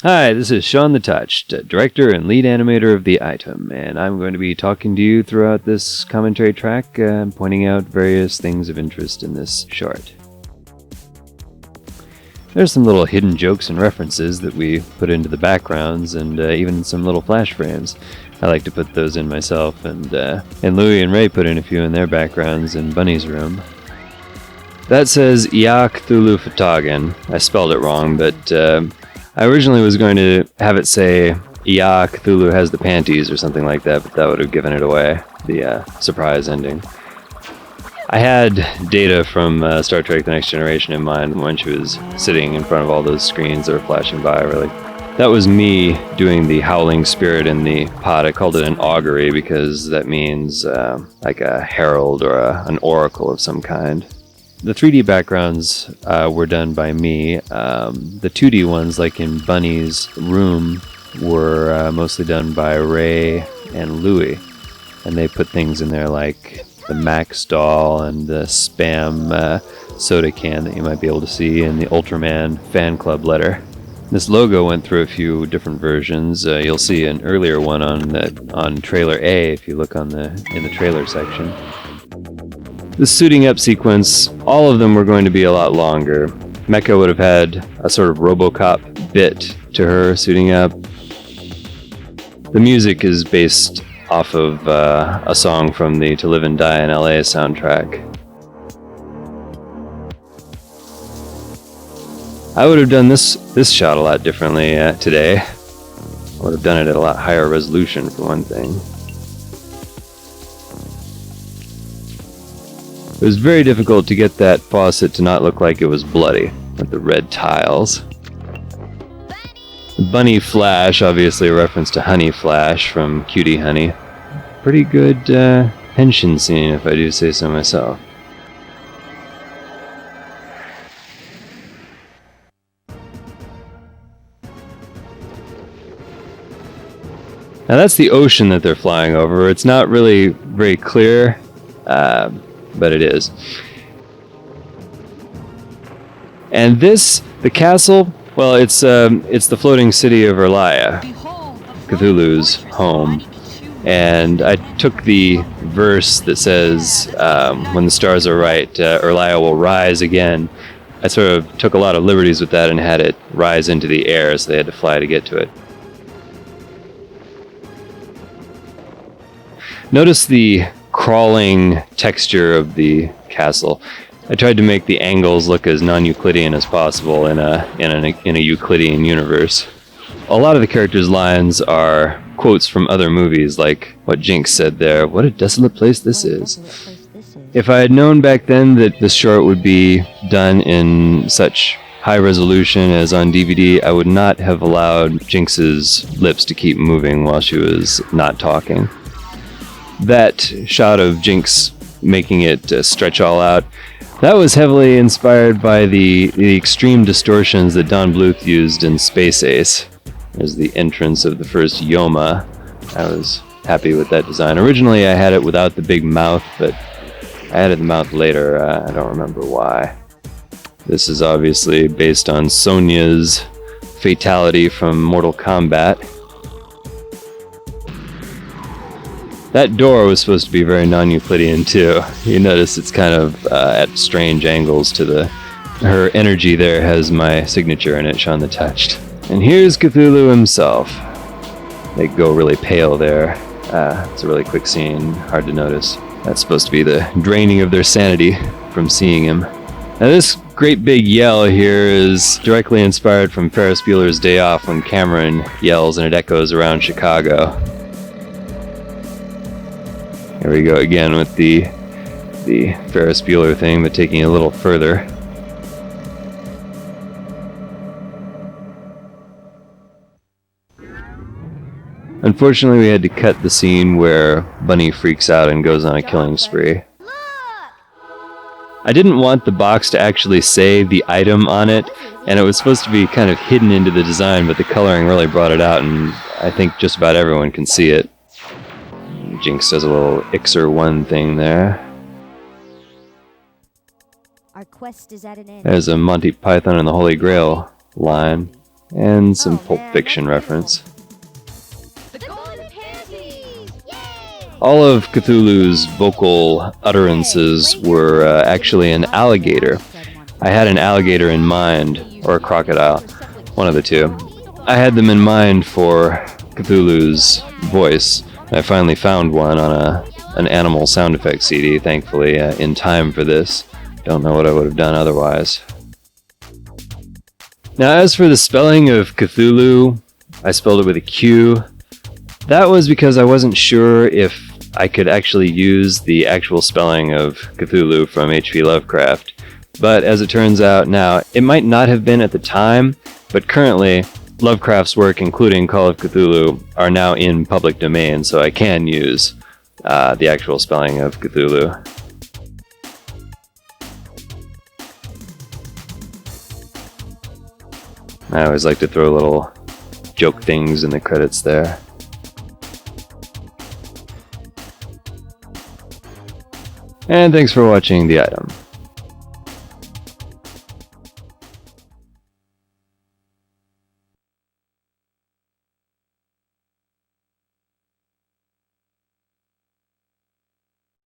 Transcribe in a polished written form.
Hi, this is Shawn the Touched, director and lead animator of the item, and I'm going to be talking to you throughout this commentary track, pointing out various things of interest in this short. There's some little hidden jokes and references that we put into the backgrounds, and even some little flash frames. I like to put those in myself, and Louie and Ray put in a few in their backgrounds in Bunny's room. That says Ya Cthulhu Fhtagn. I spelled it wrong, but I originally was going to have it say Ya Cthulhu has the panties or something like that, but that would have given it away, the surprise ending. I had Data from Star Trek The Next Generation in mind when she was sitting in front of all those screens that were flashing by, really. That was me doing the howling spirit in the pod. I called it an augury because that means like a herald or an oracle of some kind. The 3D backgrounds were done by me. The 2D ones, like in Bunny's room, were mostly done by Ray and Louie. And they put things in there like the Max doll and the Spam soda can that you might be able to see in the Ultraman fan club letter. This logo went through a few different versions. You'll see an earlier one on trailer A if you look in the trailer section. The suiting up sequence, all of them were going to be a lot longer. Mecha would have had a sort of RoboCop bit to her suiting up. The music is based off of a song from the To Live and Die in LA soundtrack. I would have done this shot a lot differently today. I would have done it at a lot higher resolution, for one thing. It was very difficult to get that faucet to not look like it was bloody, with the red tiles. The Bunny Flash, obviously a reference to Honey Flash from Cutie Honey. Pretty good henshin scene, if I do say so myself. Now that's the ocean that they're flying over. It's not really very clear, but it is. And the castle, well, it's the floating city of Erlaya, Cthulhu's home. And I took the verse that says, when the stars are right, Erlaya will rise again. I sort of took a lot of liberties with that and had it rise into the air, so they had to fly to get to it. Notice the crawling texture of the castle. I tried to make the angles look as non-Euclidean as possible in a Euclidean universe. A lot of the characters' lines are quotes from other movies, like what Jinx said there, "What a desolate place this is." If I had known back then that this short would be done in such high resolution as on DVD, I would not have allowed Jinx's lips to keep moving while she was not talking. That shot of Jinx making it stretch all out, that was heavily inspired by the extreme distortions that Don Bluth used in Space Ace. There's the entrance of the first Yoma. I was happy with that design. Originally I had it without the big mouth, but I added the mouth later. I don't remember why. This is obviously based on Sonya's fatality from Mortal Kombat. That door was supposed to be very non-Euclidean too. You notice it's kind of at strange angles to her energy there has my signature in it, Shawn the Touched. And here's Cthulhu himself. They go really pale there. It's a really quick scene, hard to notice. That's supposed to be the draining of their sanity from seeing him. Now this great big yell here is directly inspired from Ferris Bueller's Day Off when Cameron yells and it echoes around Chicago. Here we go again with the Ferris Bueller thing, but taking it a little further. Unfortunately, we had to cut the scene where Bunny freaks out and goes on a killing spree. I didn't want the box to actually say the item on it, and it was supposed to be kind of hidden into the design, but the coloring really brought it out, and I think just about everyone can see it. Jinx does a little Ixer 1 thing there. Our quest is at an end. There's a Monty Python and the Holy Grail line. and some Pulp Fiction reference. All of Cthulhu's vocal utterances were actually an alligator. I had an alligator in mind, or a crocodile, one of the two. I had them in mind for Cthulhu's voice. I finally found one on an animal sound effects CD, thankfully, in time for this. Don't know what I would have done otherwise. Now, as for the spelling of Cthulhu, I spelled it with a Q. That was because I wasn't sure if I could actually use the actual spelling of Cthulhu from H.P. Lovecraft. But as it turns out now, it might not have been at the time, but currently, Lovecraft's work, including Call of Cthulhu, are now in public domain, so I can use the actual spelling of Cthulhu. I always like to throw little joke things in the credits there. And thanks for watching the item.